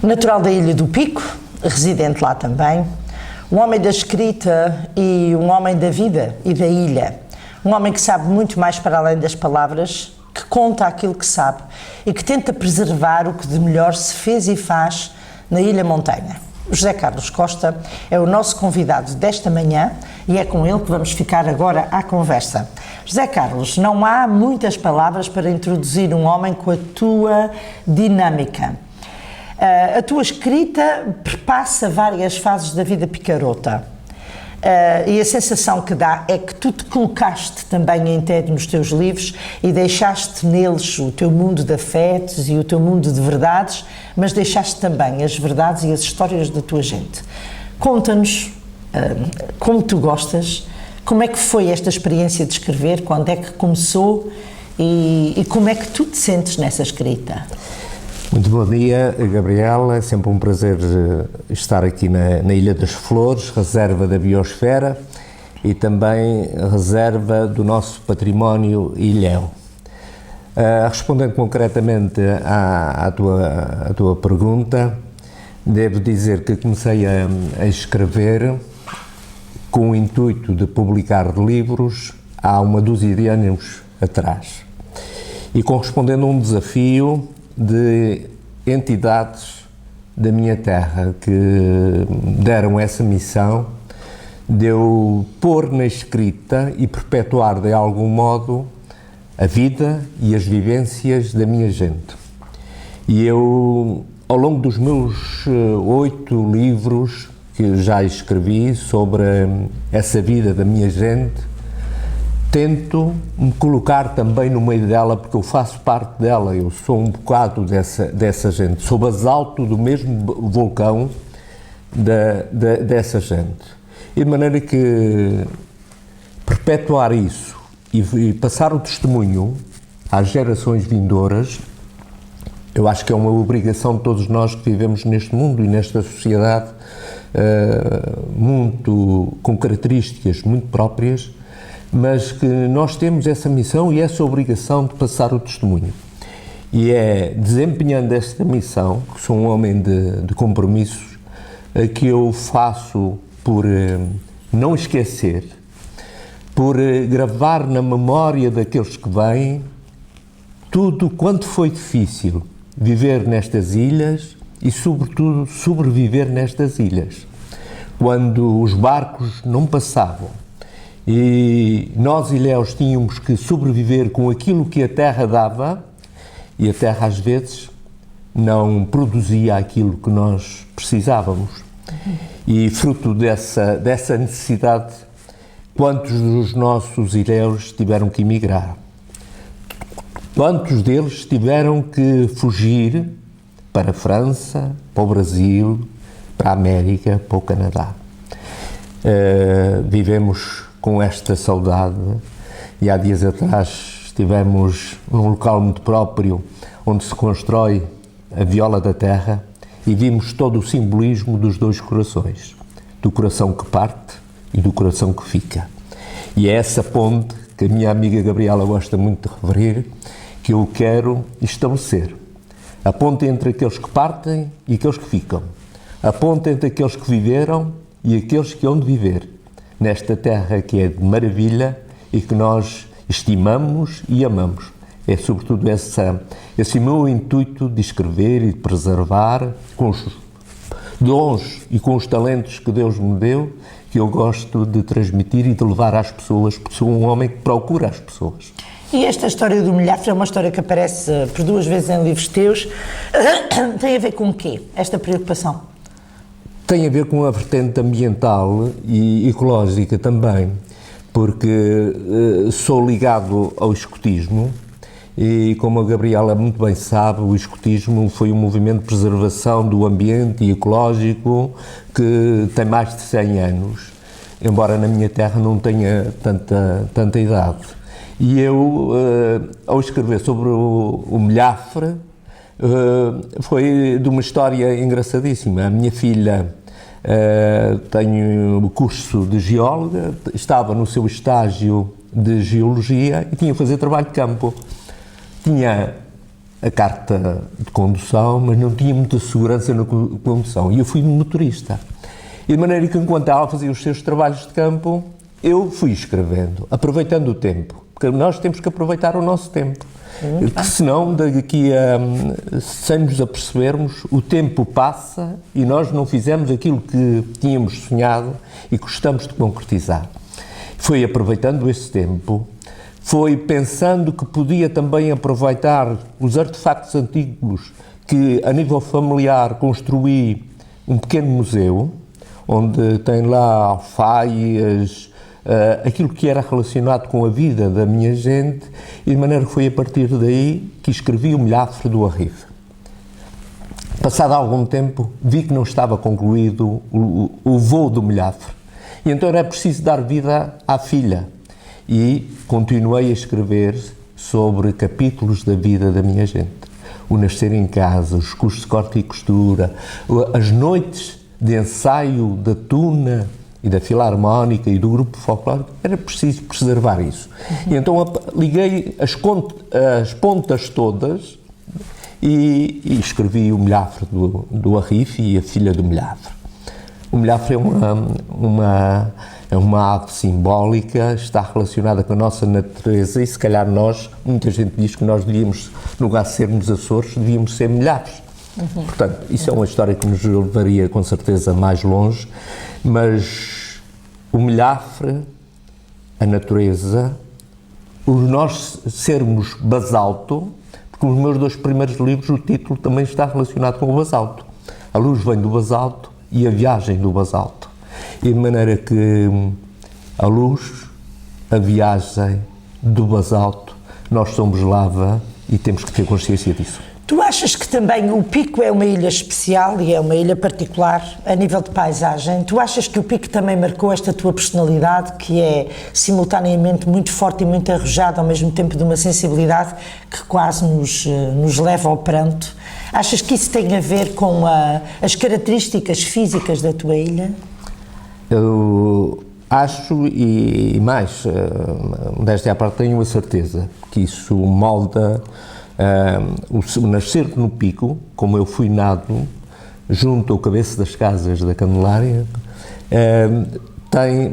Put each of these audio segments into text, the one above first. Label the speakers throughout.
Speaker 1: Natural da Ilha do Pico, residente lá também, um homem da escrita e um homem da vida e da ilha. Um homem que sabe muito mais para além das palavras, que conta aquilo que sabe e que tenta preservar o que de melhor se fez e faz na Ilha Montanha. O José Carlos Costa é o nosso convidado desta manhã e é com ele que vamos ficar agora à conversa. José Carlos, não há muitas palavras para introduzir um homem com a tua dinâmica. A tua escrita perpassa várias fases da vida picarota. E a sensação que dá é que tu te colocaste também em TED nos teus livros e deixaste neles o teu mundo de afetos e o teu mundo de verdades, mas deixaste também as verdades e as histórias da tua gente. Conta-nos como tu gostas, como é que foi esta experiência de escrever, quando é que começou e como é que tu te sentes nessa escrita?
Speaker 2: Muito bom dia, Gabriela. É sempre um prazer estar aqui na Ilha das Flores, reserva da biosfera e também reserva do nosso património ilhéu. Respondendo concretamente à tua pergunta, devo dizer que comecei a escrever com o intuito de publicar livros há uma dúzia de anos atrás e correspondendo a um desafio de entidades da minha terra que deram essa missão de eu pôr na escrita e perpetuar de algum modo a vida e as vivências da minha gente. E eu, ao longo dos meus 8 livros que já escrevi sobre essa vida da minha gente, tento me colocar também no meio dela, porque eu faço parte dela, eu sou um bocado dessa gente, sou basalto do mesmo vulcão dessa gente. E de maneira que perpetuar isso e passar o testemunho às gerações vindouras, eu acho que é uma obrigação de todos nós que vivemos neste mundo e nesta sociedade com características muito próprias, mas que nós temos essa missão e essa obrigação de passar o testemunho. E é desempenhando esta missão, que sou um homem de compromissos, que eu faço por não esquecer, por gravar na memória daqueles que vêm tudo quanto foi difícil viver nestas ilhas e, sobretudo, sobreviver nestas ilhas, quando os barcos não passavam. E nós, ilhéus, tínhamos que sobreviver com aquilo que a terra dava e a terra, às vezes, não produzia aquilo que nós precisávamos. E, fruto dessa necessidade, quantos dos nossos ilhéus tiveram que emigrar? Quantos deles tiveram que fugir para a França, para o Brasil, para a América, para o Canadá? Vivemos com esta saudade e há dias atrás estivemos num local muito próprio onde se constrói a viola da terra e vimos todo o simbolismo dos dois corações, do coração que parte e do coração que fica. E é essa ponte que a minha amiga Gabriela gosta muito de referir, que eu quero estabelecer. A ponte entre aqueles que partem e aqueles que ficam. A ponte entre aqueles que viveram e aqueles que hão de viver nesta terra que é de maravilha e que nós estimamos e amamos. É sobretudo esse meu intuito de escrever e de preservar com os dons e com os talentos que Deus me deu, que eu gosto de transmitir e de levar às pessoas, porque sou um homem que procura as pessoas.
Speaker 1: E esta história do milhafre é uma história que aparece por 2 vezes em livros teus. Tem a ver com o quê, esta preocupação?
Speaker 2: Tem a ver com a vertente ambiental e ecológica também, porque sou ligado ao escotismo e, como a Gabriela muito bem sabe, o escotismo foi um movimento de preservação do ambiente e ecológico que tem mais de 100 anos, embora na minha terra não tenha tanta idade. E eu, ao escrever sobre o milhafre, foi de uma história engraçadíssima. A minha filha tem o curso de geóloga, estava no seu estágio de geologia e tinha que fazer trabalho de campo. Tinha a carta de condução, mas não tinha muita segurança na condução. E eu fui motorista. E de maneira que, enquanto ela fazia os seus trabalhos de campo, eu fui escrevendo, aproveitando o tempo. Porque nós temos que aproveitar o nosso tempo. Porque senão, daqui a, sem nos apercebermos, o tempo passa e nós não fizemos aquilo que tínhamos sonhado e gostamos de concretizar. Foi aproveitando esse tempo, foi pensando que podia também aproveitar os artefactos antigos que, a nível familiar, construí um pequeno museu, onde tem lá alfaias, aquilo que era relacionado com a vida da minha gente, e de maneira que foi a partir daí que escrevi o Milhafre do Arrife. Passado algum tempo, vi que não estava concluído o voo do Milhafre, e então era preciso dar vida à filha, e continuei a escrever sobre capítulos da vida da minha gente. O nascer em casa, os cursos de corte e costura, as noites de ensaio da Tuna e da Filarmónica e do grupo folclórico, era preciso preservar isso. E então liguei as pontas todas e escrevi o Milhafre do Arrife e a filha do Milhafre. O Milhafre é uma ave simbólica, está relacionada com a nossa natureza e se calhar muita gente diz que nós devíamos, no lugar de sermos Açores, devíamos ser Milhafres. Portanto, isso é uma história que nos levaria com certeza mais longe, mas o Milhafre, a natureza, nós sermos basalto, porque nos meus 2 primeiros livros o título também está relacionado com o basalto. A luz vem do basalto e a viagem do basalto. E de maneira que a luz, a viagem do basalto, nós somos lava e temos que ter consciência disso.
Speaker 1: Tu achas que também o Pico é uma ilha especial e é uma ilha particular a nível de paisagem? Tu achas que o Pico também marcou esta tua personalidade, que é simultaneamente muito forte e muito arrojada, ao mesmo tempo de uma sensibilidade que quase nos leva ao pranto? Achas que isso tem a ver com as características físicas da tua ilha?
Speaker 2: Eu acho, e mais, desta parte tenho a certeza, que isso molda o nascer no Pico, como eu fui nado, junto ao cabeço das casas da Candelária,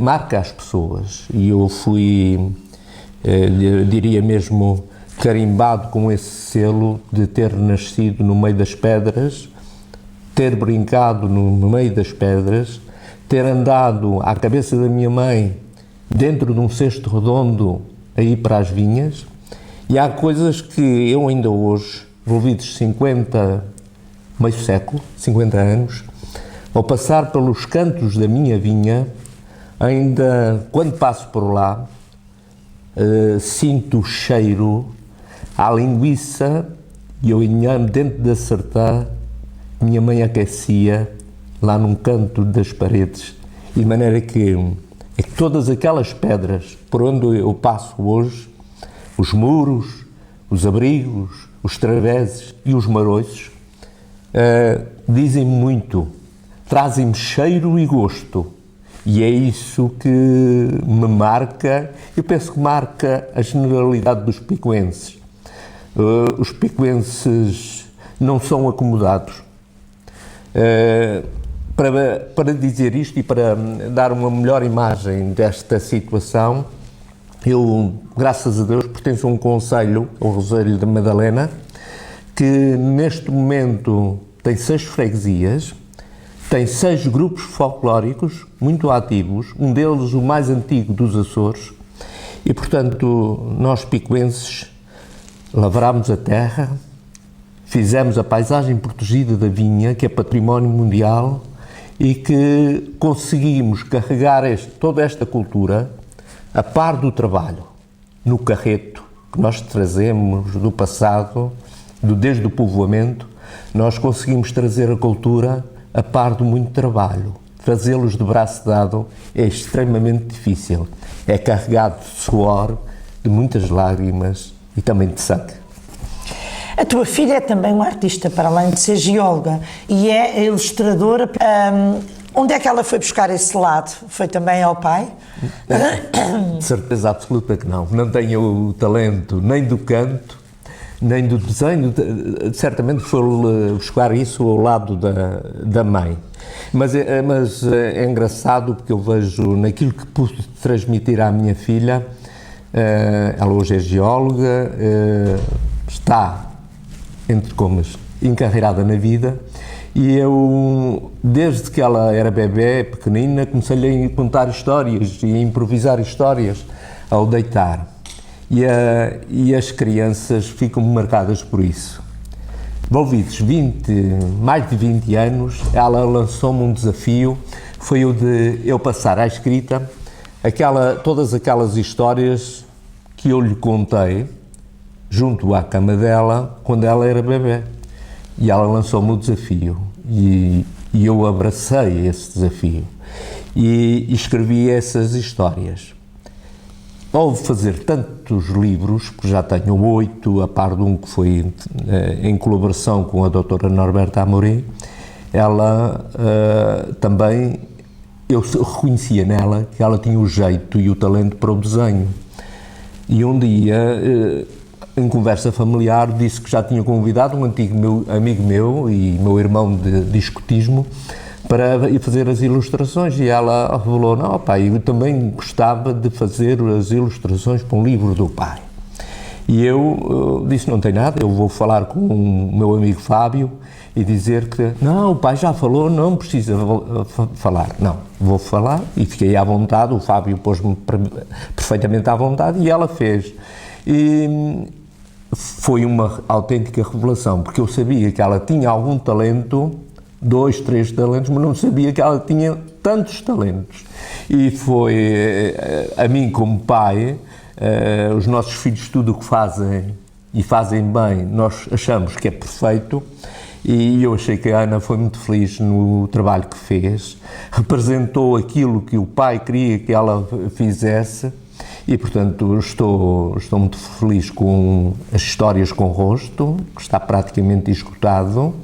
Speaker 2: marca as pessoas. E eu fui, diria mesmo, carimbado com esse selo de ter nascido no meio das pedras, ter brincado no meio das pedras, ter andado à cabeça da minha mãe dentro de um cesto redondo a ir para as vinhas. E há coisas que eu ainda hoje, envolvidos meio século, 50 anos, ao passar pelos cantos da minha vinha, ainda quando passo por lá, sinto o cheiro à linguiça e eu inhame dentro da sertã, minha mãe aquecia lá num canto das paredes, e de maneira que todas aquelas pedras por onde eu passo hoje, os muros, os abrigos, os traveses e os maroços, dizem muito, trazem-me cheiro e gosto, e é isso que me marca, eu penso que marca a generalidade dos picoenses. Os picoenses não são acomodados. Para dizer isto e para dar uma melhor imagem desta situação, eu, graças a Deus, pertenço a um concelho, o Rosário da Madalena, que neste momento tem 6 freguesias, tem 6 grupos folclóricos muito ativos, um deles o mais antigo dos Açores, e portanto nós picoenses lavrámos a terra, fizemos a paisagem protegida da vinha, que é património mundial, e que conseguimos carregar toda esta cultura a par do trabalho, no carreto que nós trazemos do passado, desde o povoamento, nós conseguimos trazer a cultura a par do muito trabalho. Trazê-los de braço dado é extremamente difícil. É carregado de suor, de muitas lágrimas e também de sangue.
Speaker 1: A tua filha é também uma artista, para além de ser geóloga, e é ilustradora. Onde é que ela foi buscar esse lado? Foi também ao pai?
Speaker 2: De certeza absoluta que não. Não tenho o talento nem do canto, nem do desenho, certamente foi buscar isso ao lado da mãe. Mas é engraçado porque eu vejo naquilo que pude transmitir à minha filha, ela hoje é geóloga, está, entre comas, encarreirada na vida, e eu, desde que ela era bebê, pequenina, comecei-lhe a contar histórias e a improvisar histórias ao deitar. E as crianças ficam marcadas por isso. Envolvidos mais de 20 anos, ela lançou-me um desafio, foi o de eu passar à escrita todas aquelas histórias que eu lhe contei junto à cama dela quando ela era bebê. E ela lançou-me o desafio e eu abracei esse desafio e escrevi essas histórias. Ao fazer tantos livros, porque já tenho 8, a par de um que foi em colaboração com a doutora Norberta Amorim, ela também, eu reconhecia nela que ela tinha o jeito e o talento para o desenho. E um dia, em conversa familiar, disse que já tinha convidado um antigo amigo meu e meu irmão de escotismo para ir fazer as ilustrações, e ela revelou: não, pai, eu também gostava de fazer as ilustrações para um livro do pai. E eu disse: não tem nada, eu vou falar com o meu amigo Fábio e dizer que não, o pai já falou, não precisa falar. Não, vou falar, e fiquei à vontade, o Fábio pôs-me perfeitamente à vontade e ela fez. E foi uma autêntica revelação, porque eu sabia que ela tinha algum talento, 2, 3 talentos, mas não sabia que ela tinha tantos talentos. E foi a mim como pai, os nossos filhos tudo o que fazem e fazem bem, nós achamos que é perfeito, e eu achei que a Ana foi muito feliz no trabalho que fez, representou aquilo que o pai queria que ela fizesse. E, portanto, estou muito feliz com as histórias com rosto, que está praticamente esgotado,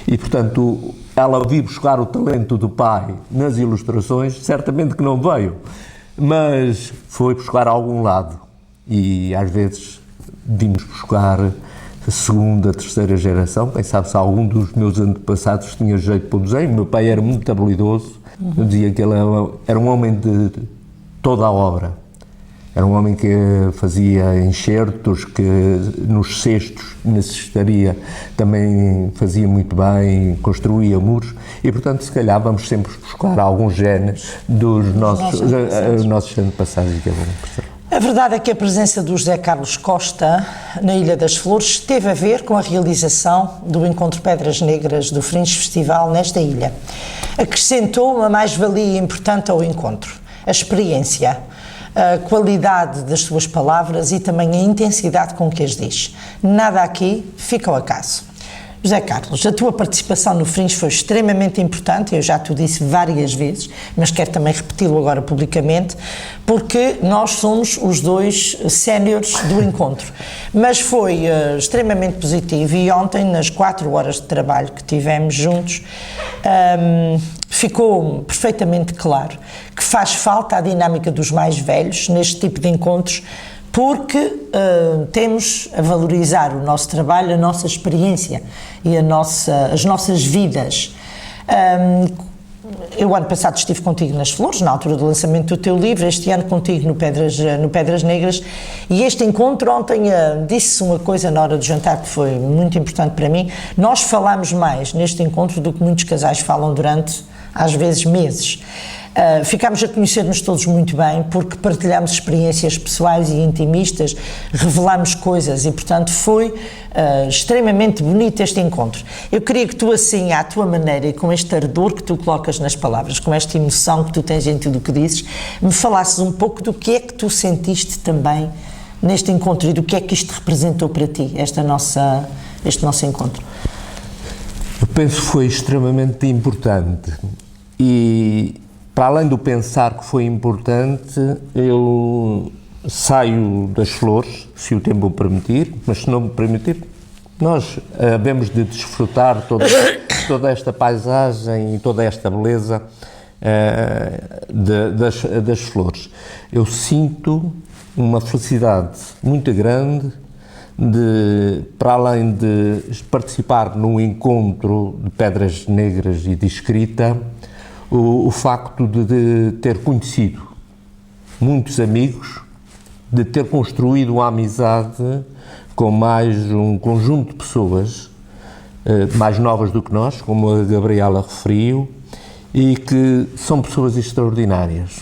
Speaker 2: e, portanto, ela veio buscar o talento do pai nas ilustrações, certamente que não veio, mas foi buscar a algum lado, e às vezes vimos buscar a segunda, a terceira geração. Quem sabe se algum dos meus antepassados tinha jeito para o desenho. Meu pai era muito habilidoso, eu dizia que ele era um homem de toda a obra. Era um homem que fazia enxertos, que nos cestos, na cestaria, também fazia muito bem, construía muros, e, portanto, se calhar vamos sempre buscar alguns genes dos nossos antepassados.
Speaker 1: A verdade é que a presença do José Carlos Costa na Ilha das Flores teve a ver com a realização do Encontro Pedras Negras do Fringe Festival nesta ilha. Acrescentou uma mais-valia importante ao encontro: a experiência, a qualidade das suas palavras e também a intensidade com que as diz. Nada aqui fica ao acaso. José Carlos, a tua participação no Fringe foi extremamente importante, eu já te disse várias vezes, mas quero também repeti-lo agora publicamente, porque nós somos os dois séniores do encontro. Mas foi extremamente positivo, e ontem, nas 4 horas de trabalho que tivemos juntos, ficou perfeitamente claro que faz falta a dinâmica dos mais velhos neste tipo de encontros, porque temos a valorizar o nosso trabalho, a nossa experiência e as nossas vidas. Eu, ano passado, estive contigo nas Flores, na altura do lançamento do teu livro, este ano contigo no Pedras Negras, e este encontro ontem disse uma coisa na hora do jantar que foi muito importante para mim. Nós falamos mais neste encontro do que muitos casais falam durante, às vezes, meses. Ficámos a conhecer-nos todos muito bem, porque partilhámos experiências pessoais e intimistas, revelámos coisas, e, portanto, foi extremamente bonito este encontro. Eu queria que tu, assim, à tua maneira e com este ardor que tu colocas nas palavras, com esta emoção que tu tens em tudo o que dizes, me falasses um pouco do que é que tu sentiste também neste encontro e do que é que isto representou para ti, este nosso encontro.
Speaker 2: Eu penso que foi extremamente importante, e para além do pensar que foi importante, eu saio das Flores, se o tempo o permitir, mas se não me permitir, nós havemos de desfrutar toda esta paisagem e toda esta beleza das Flores. Eu sinto uma felicidade muito grande para além de participar num encontro de pedras negras e de escrita, o facto de ter conhecido muitos amigos, de ter construído uma amizade com mais um conjunto de pessoas mais novas do que nós, como a Gabriela referiu, e que são pessoas extraordinárias.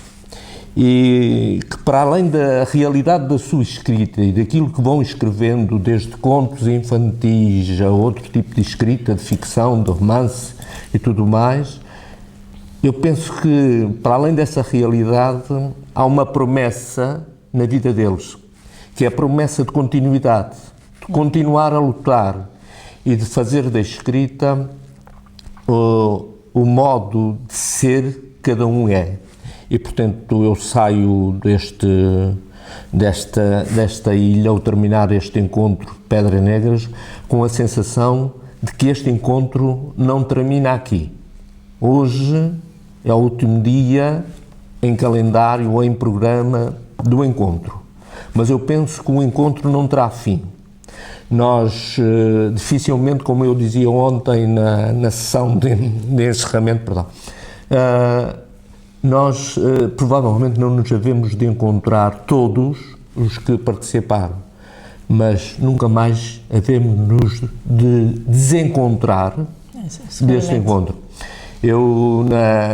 Speaker 2: E que, para além da realidade da sua escrita e daquilo que vão escrevendo, desde contos infantis a outro tipo de escrita, de ficção, de romance e tudo mais, eu penso que, para além dessa realidade, há uma promessa na vida deles, que é a promessa de continuidade, de continuar a lutar e de fazer da escrita o modo de ser que cada um é. E, portanto, eu saio desta ilha, ao terminar este encontro de Pedras Negras, com a sensação de que este encontro não termina aqui. Hoje é o último dia em calendário ou em programa do encontro. Mas eu penso que o encontro não terá fim. Nós, dificilmente, como eu dizia ontem na sessão de encerramento, nós provavelmente não nos havemos de encontrar todos os que participaram, mas nunca mais havemos de desencontrar deste encontro. Eu,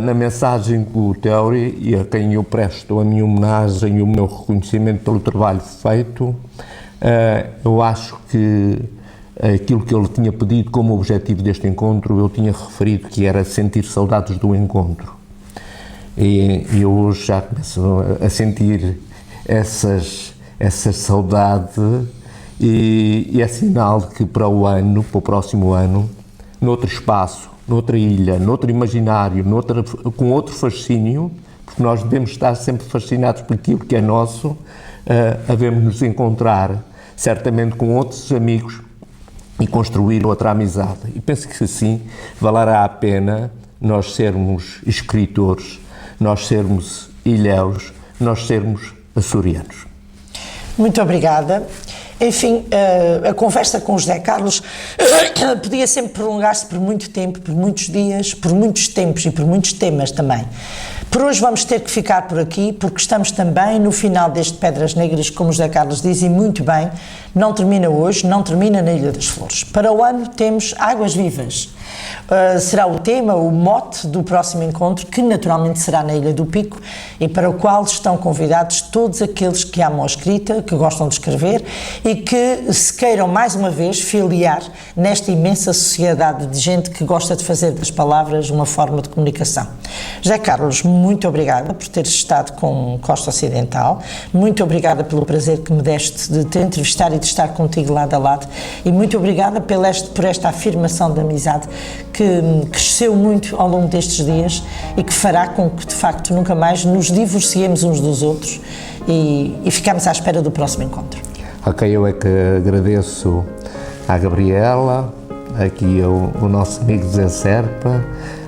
Speaker 2: na mensagem que o Theory, e a quem eu presto a minha homenagem e o meu reconhecimento pelo trabalho feito, eu acho que aquilo que ele tinha pedido como objetivo deste encontro, eu tinha referido que era sentir saudades do encontro. E eu hoje já começo a sentir essa saudade e é sinal de que para o próximo ano, noutro espaço, noutra ilha, noutro imaginário, com outro fascínio, porque nós devemos estar sempre fascinados por aquilo que é nosso, havemos nos encontrar certamente com outros amigos e construir outra amizade. E penso que assim valerá a pena nós sermos escritores, nós sermos ilhéus, nós sermos açorianos.
Speaker 1: Muito obrigada. Enfim, a conversa com o José Carlos podia sempre prolongar-se por muito tempo, por muitos dias, por muitos tempos e por muitos temas também. Por hoje vamos ter que ficar por aqui, porque estamos também no final deste Pedras Negras, como o José Carlos diz, e muito bem, não termina hoje, não termina na Ilha das Flores. Para o ano temos Águas Vivas. Será o tema, o mote do próximo encontro, que naturalmente será na Ilha do Pico e para o qual estão convidados todos aqueles que amam a escrita, que gostam de escrever e que se queiram mais uma vez filiar nesta imensa sociedade de gente que gosta de fazer das palavras uma forma de comunicação. José Carlos, muito obrigada por teres estado com Costa Ocidental, muito obrigada pelo prazer que me deste de te entrevistar e de estar contigo lado a lado e muito obrigada por esta afirmação de amizade que cresceu muito ao longo destes dias e que fará com que, de facto, nunca mais nos divorciemos uns dos outros e ficamos à espera do próximo encontro.
Speaker 2: Ok, eu é que agradeço à Gabriela, aqui ao nosso amigo Zé Serpa,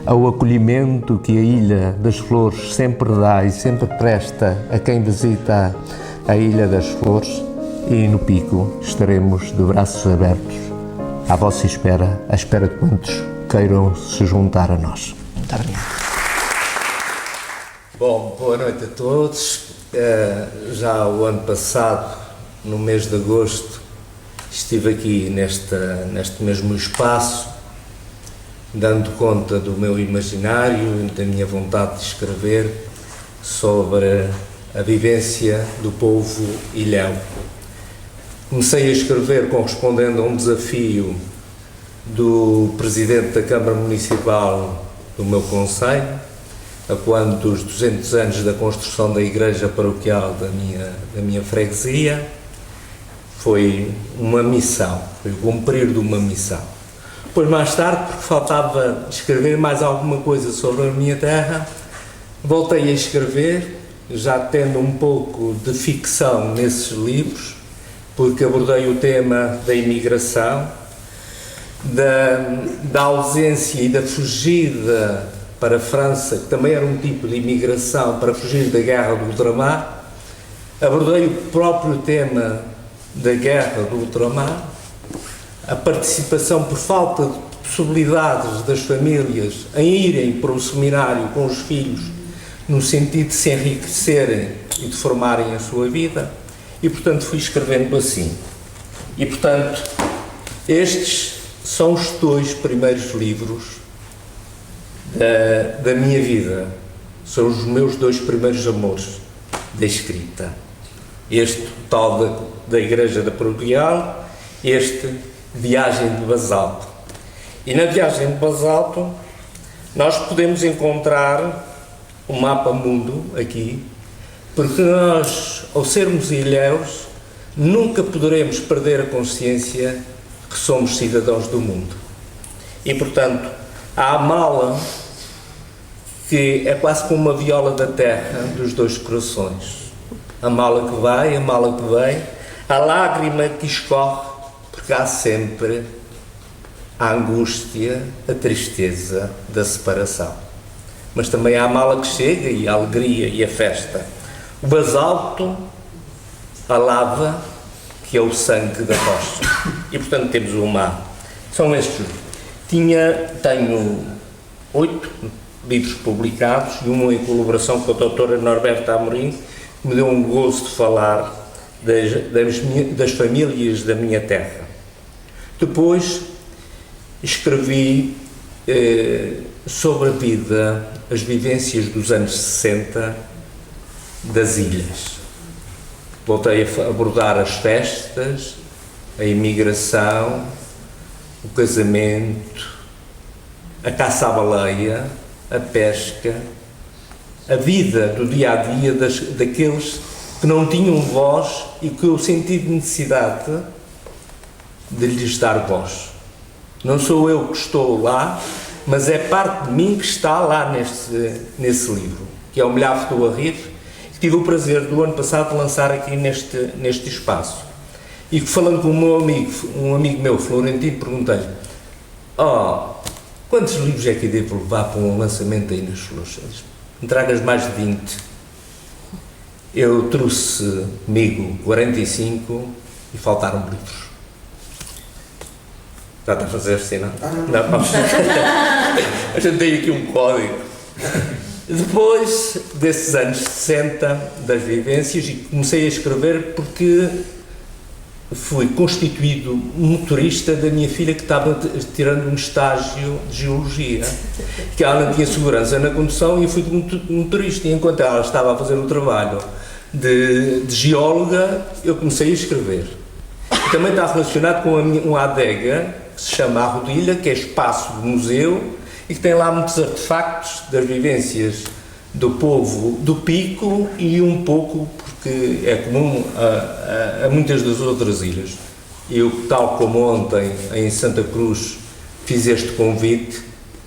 Speaker 2: ao acolhimento que a Ilha das Flores sempre dá e sempre presta a quem visita a Ilha das Flores, e no Pico estaremos de braços abertos à vossa espera, à espera de quantos queiram se juntar a nós.
Speaker 1: Muito obrigada.
Speaker 2: Bom, boa noite a todos. Já o ano passado, no mês de agosto, estive aqui neste mesmo espaço, dando conta do meu imaginário e da minha vontade de escrever sobre a vivência do povo ilhéu. Comecei a escrever correspondendo a um desafio do Presidente da Câmara Municipal do meu concelho, a quando dos 200 anos da construção da Igreja Paroquial da minha freguesia. Foi uma missão, foi o cumprir de uma missão. Depois, mais tarde, porque faltava escrever mais alguma coisa sobre a minha terra, voltei a escrever, já tendo um pouco de ficção nesses livros, porque abordei o tema da imigração, da ausência e da fugida para a França, que também era um tipo de imigração para fugir da guerra do ultramar. Abordei o próprio tema
Speaker 3: da guerra do ultramar, a participação por falta de possibilidades das famílias em irem para o seminário com os filhos, no sentido de se enriquecerem e de formarem a sua vida, e portanto fui escrevendo assim. E portanto, estes são os 2 primeiros livros da minha vida, são os meus 2 primeiros amores da escrita. Este tal da Igreja da Paroquial, este Viagem de Basalto. E na Viagem de Basalto nós podemos encontrar o mapa mundo aqui, porque nós, ao sermos ilhéus, nunca poderemos perder a consciência que somos cidadãos do mundo. E, portanto, há a mala que é quase como uma viola da terra dos 2 corações. A mala que vai, a mala que vem, a lágrima que escorre, porque há sempre a angústia, a tristeza da separação. Mas também há a mala que chega e a alegria e a festa. O basalto, a lava, que é o sangue da rocha. E, portanto, temos o mar. São estes. Tenho 8 livros publicados e um em colaboração com a doutora Norberta Amorim, que me deu um gosto de falar das famílias da minha terra. Depois escrevi sobre a vida, as vivências dos anos 60 das ilhas. Voltei a abordar as festas, a imigração, o casamento, a caça à baleia, a pesca, a vida do dia-a-dia daqueles que não tinham voz e que eu senti necessidade de lhes dar voz. Não sou eu que estou lá, mas é parte de mim que está lá nesse livro, que é o Milhafo do Arrife, que tive o prazer do ano passado de lançar aqui neste espaço. E que, falando com um amigo meu, Florentino, perguntei-lhe: quantos livros é que devo levar para um lançamento aí nas Flores? Me tragas mais de 20. Eu trouxe comigo 45 e faltaram livros. Já está a fazer assim, não? Não, vamos. A gente tem aqui um código. Depois desses anos 60, das vivências, e comecei a escrever porque fui constituído motorista da minha filha, que estava tirando um estágio de geologia, que ela não tinha segurança na condução, e eu fui motorista, e enquanto ela estava a fazer o trabalho de geóloga, eu comecei a escrever. E também está relacionado com uma adega que se chama A Rodilha, que é espaço de museu, e que tem lá muitos artefactos das vivências do povo do Pico e um pouco, porque é comum a muitas das outras ilhas. Eu, tal como ontem em Santa Cruz fiz este convite,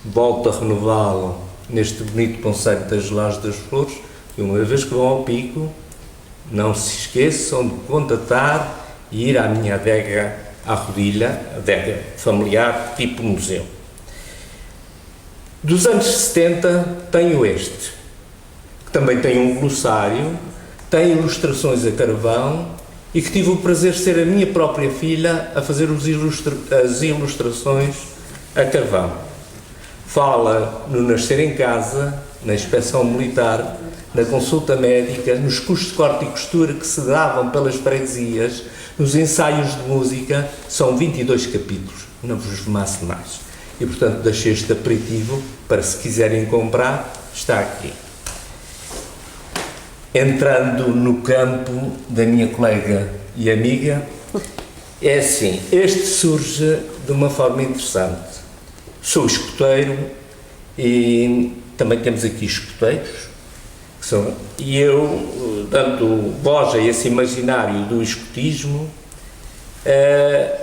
Speaker 3: volto a renová-lo neste bonito concelho das Lajes das Flores, e uma vez que vão ao Pico, não se esqueçam de contatar e ir à minha adega à Rodilha, adega familiar tipo museu. Dos anos 70 tenho este, que também tem um glossário, tem ilustrações a carvão, e que tive o prazer de ser a minha própria filha a fazer as ilustrações a carvão. Fala no nascer em casa, na inspeção militar, na consulta médica, nos cursos de corte e costura que se davam pelas freguesias, nos ensaios de música. São 22 capítulos, não vos maço mais. E, portanto, deixei este aperitivo para, se quiserem comprar, está aqui. Entrando no campo da minha colega e amiga, é assim, este surge de uma forma interessante. Sou escoteiro e também temos aqui escoteiros, e eu, dando voz a esse imaginário do escotismo,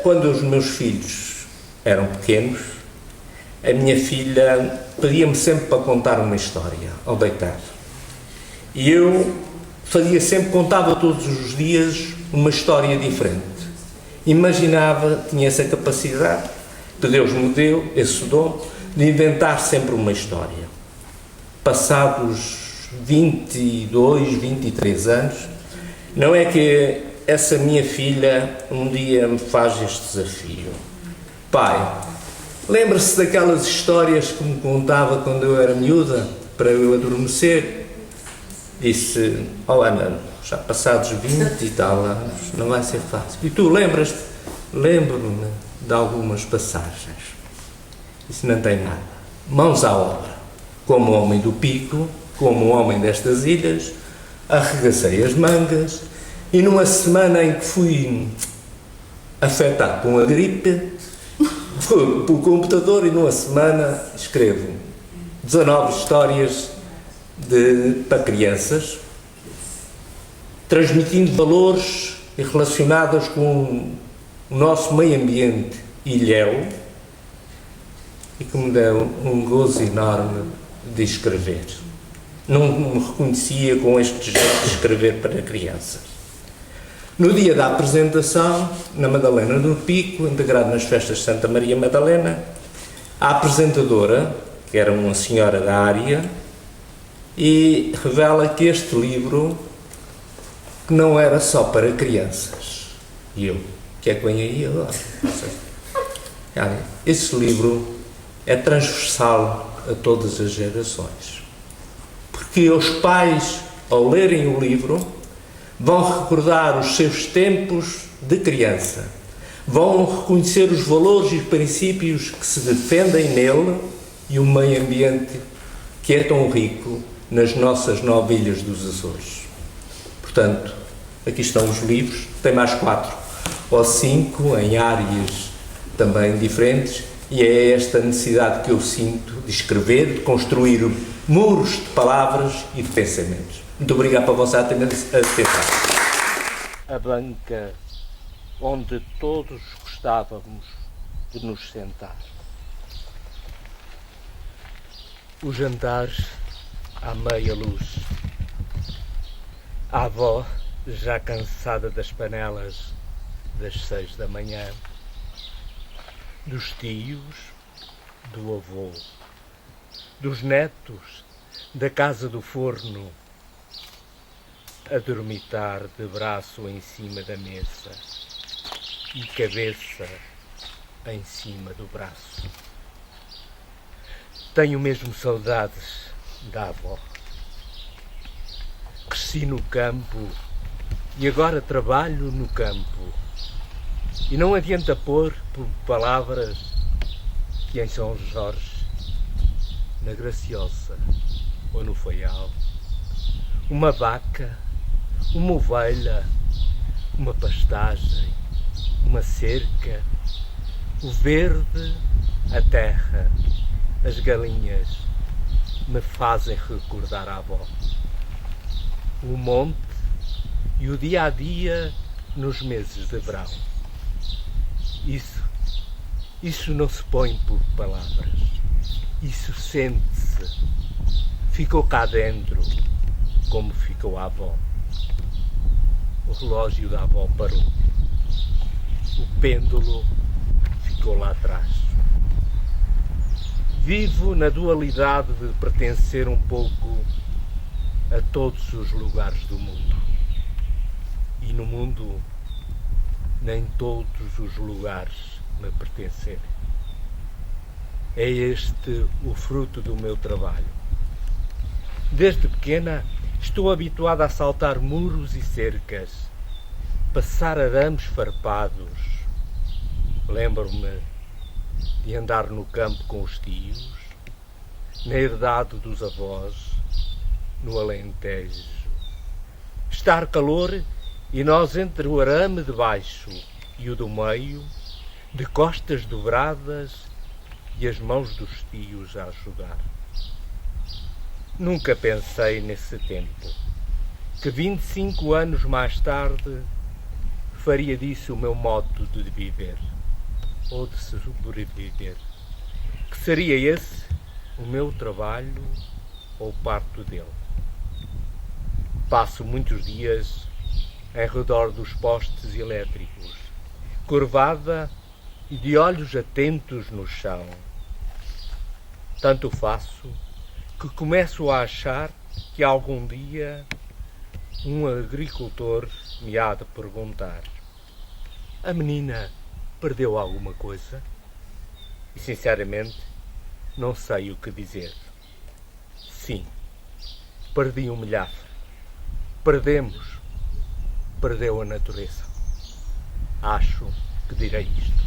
Speaker 3: quando os meus filhos eram pequenos, a minha filha pedia-me sempre para contar uma história ao deitar. E eu contava todos os dias uma história diferente. Imaginava, tinha essa capacidade, que Deus me deu, esse dom, de inventar sempre uma história. Passados 22, 23 anos, não é que essa minha filha um dia me faz este desafio. Pai, lembra-se daquelas histórias que me contava quando eu era miúda, para eu adormecer? Disse, Ana, já passados 20 e tal anos, não vai ser fácil. E tu lembras-te? Lembro-me de algumas passagens. Isso não tem nada. Mãos à obra. Como homem do pico, como homem destas ilhas, arregacei as mangas e numa semana em que fui afetado por uma gripe, fui para o computador e numa semana escrevo 19 histórias para crianças, transmitindo valores relacionados com o nosso meio ambiente ilhéu e que me deu um gozo enorme de escrever. Não me reconhecia com este jeito de escrever para crianças. No dia da apresentação, na Madalena do Pico, integrado nas festas de Santa Maria Madalena, a apresentadora, que era uma senhora da área, e revela que este livro que não era só para crianças. E eu, o que é que vem aí agora? Esse livro é transversal a todas as gerações. Porque os pais, ao lerem o livro, vão recordar os seus tempos de criança, vão reconhecer os valores e princípios que se defendem nele e o meio ambiente que é tão rico nas nossas 9 ilhas dos Açores. Portanto, aqui estão os livros, tem mais 4 ou 5 em áreas também diferentes, e é esta necessidade que eu sinto de escrever, de construir muros de palavras e de pensamentos. Muito obrigado pela vossa atenção. A banca onde todos gostávamos de nos sentar. O jantar à meia luz. A avó, já cansada das panelas das 6 da manhã, dos tios, do avô, dos netos, da casa do forno, a dormitar de braço em cima da mesa e cabeça em cima do braço. Tenho mesmo saudades da avó. Cresci no campo e agora trabalho no campo. E não adianta pôr por palavras que em São Jorge, na Graciosa ou no Faial, uma vaca, uma ovelha, uma pastagem, uma cerca, o verde, a terra, as galinhas me fazem recordar a avó. O monte e o dia a dia nos meses de verão. Isso não se põe por palavras. Isso sente-se. Ficou cá dentro, como ficou a avó. O relógio da avó parou. O pêndulo ficou lá atrás. Vivo na dualidade de pertencer um pouco a todos os lugares do mundo. E no mundo, nem todos os lugares me pertencerem. É este o fruto do meu trabalho. Desde pequena estou habituada a saltar muros e cercas, passar arames farpados. Lembro-me de andar no campo com os tios, na herdade dos avós, no Alentejo. Estar calor e nós entre o arame de baixo e o do meio, de costas dobradas e as mãos dos tios a ajudar. Nunca pensei nesse tempo, que 25 anos mais tarde faria disso o meu modo de viver, ou de sobreviver, que seria esse o meu trabalho ou parte dele. Passo muitos dias em redor dos postes elétricos, curvada e de olhos atentos no chão. Tanto faço que começo a achar que algum dia Um agricultor me há de perguntar: a menina perdeu alguma coisa? E sinceramente não sei o que dizer. Sim, perdi um milhafre. Perdemos. Perdeu a natureza. Acho que direi isto.